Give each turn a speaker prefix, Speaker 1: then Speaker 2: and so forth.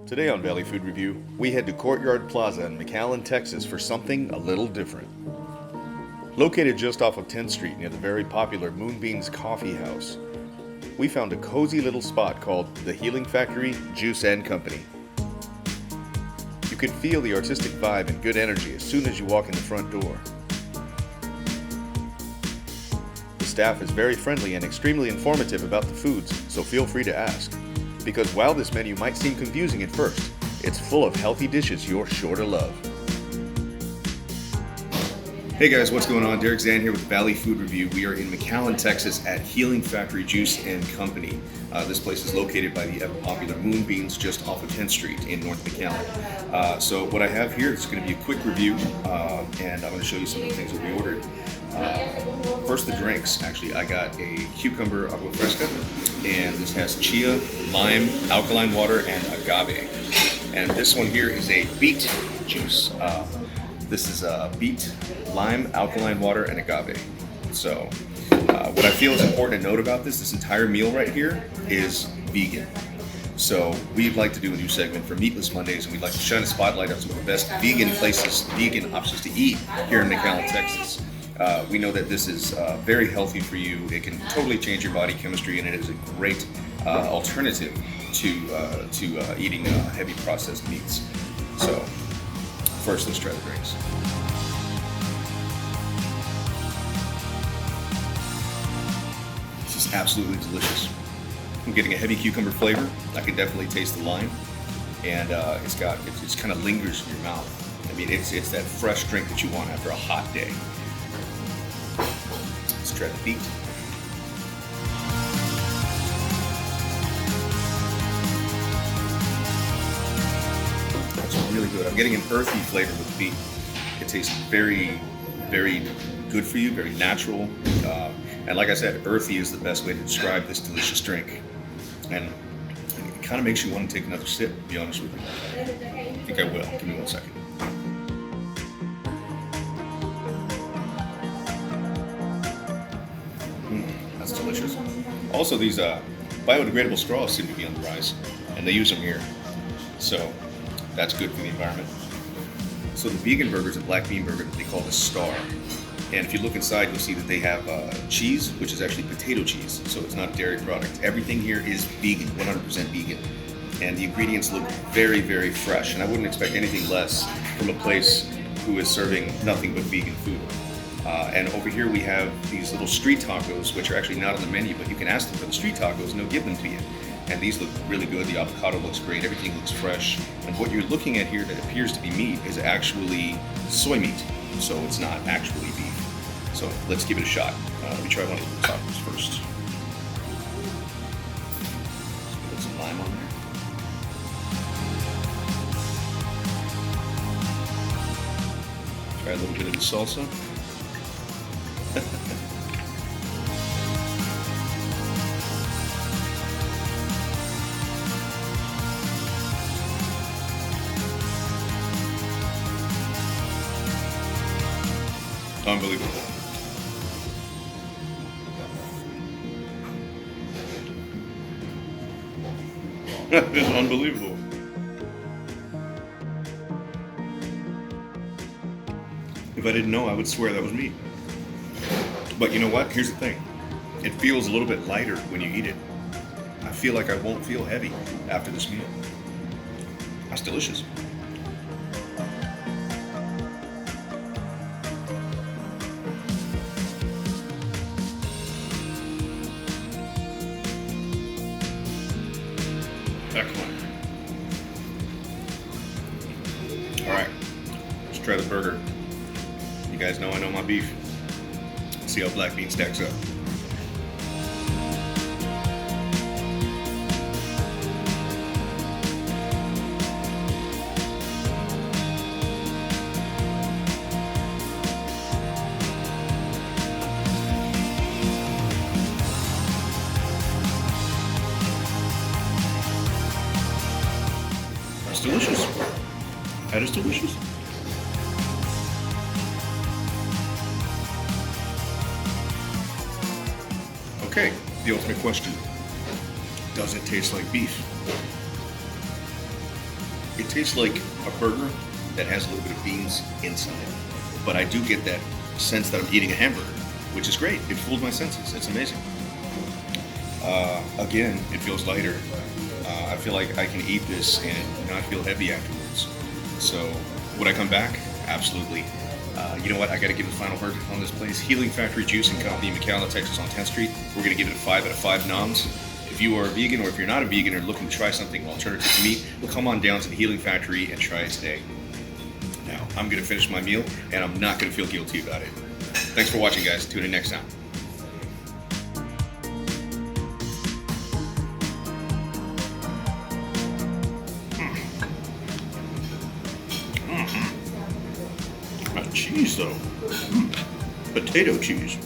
Speaker 1: Today on Valley Food Review, we head to Courtyard Plaza in McAllen, Texas for something a little different. Located just off of 10th Street near the very popular Moonbeams Coffee House, we found a cozy little spot called the Healing Factory Juice and Company. You can feel the artistic vibe and good energy as soon as you walk in the front door. The staff is very friendly and extremely informative about the foods, so feel free to ask. Because while this menu might seem confusing at first, it's full of healthy dishes you're sure to love. Hey guys, what's going on? Derek Zan here with Valley Food Review. We are in McAllen, Texas at Healing Factory Juice and Company. This place is located by the ever popular Moonbeams just off of 10th Street in North McAllen. So what I have here is going to be a quick review and I'm going to show you some of the things that we ordered. First, the drinks. Actually, I got a cucumber agua fresca, and this has chia, lime, alkaline water, and agave. And this one here is a beet juice. This is beet, lime, alkaline water, and agave. So, what I feel is important to note about this entire meal right here is vegan. So we'd like to do a new segment for Meatless Mondays, and we'd like to shine a spotlight on some of the best vegan places, vegan options to eat here in McAllen, Texas. We know that this is very healthy for you. It can totally change your body chemistry, and it is a great alternative to eating heavy processed meats. So first, let's try the drinks. This is absolutely delicious. I'm getting a heavy cucumber flavor. I can definitely taste the lime, and it kind of lingers in your mouth. I mean, it's that fresh drink that you want after a hot day. Let's try the beet. That's really good. I'm getting an earthy flavor with the beet. It tastes very, very good for you, very natural. And like I said, earthy is the best way to describe this delicious drink. And it kind of makes you want to take another sip, to be honest with you. I think I will. Give me 1 second. That's delicious. Also, these biodegradable straws seem to be on the rise, and they use them here. So that's good for the environment. So the vegan burger is a black bean burger that they call the Star. And if you look inside, you'll see that they have cheese, which is actually potato cheese. So it's not a dairy product. Everything here is vegan, 100% vegan. And the ingredients look very, very fresh. And I wouldn't expect anything less from a place who is serving nothing but vegan food. And over here we have these little street tacos, which are actually not on the menu, but you can ask them for the street tacos and they'll give them to you. And these look really good. The avocado looks great. Everything looks fresh. And what you're looking at here that appears to be meat is actually soy meat. So it's not actually beef. So let's give it a shot. Let me try one of the tacos first. Let's put some lime on there. Try a little bit of the salsa. Unbelievable. It's unbelievable. If I didn't know, I would swear that was meat. But you know what? Here's the thing. It feels a little bit lighter when you eat it. I feel like I won't feel heavy after this meal. That's delicious. Excellent. All right, let's try the burger. You guys know I know my beef. Let's see how black bean stacks up. That's delicious. That is delicious. Okay, the ultimate question. Does it taste like beef? It tastes like a burger that has a little bit of beans inside. But I do get that sense that I'm eating a hamburger, which is great. It fooled my senses. It's amazing. Again, it feels lighter. I feel like I can eat this and not feel heavy afterwards. So, would I come back? Absolutely. You know what? I got to give the final verdict on this place. Healing Factory Juice and Company, McAllen, Texas, on 10th Street. We're going to give it a 5 out of 5 noms. If you are a vegan, or if you're not a vegan or looking to try something alternative to meat, come on down to the Healing Factory and try it today. Now, I'm going to finish my meal, and I'm not going to feel guilty about it. Thanks for watching, guys. Tune in next time. Not cheese, though. Potato cheese.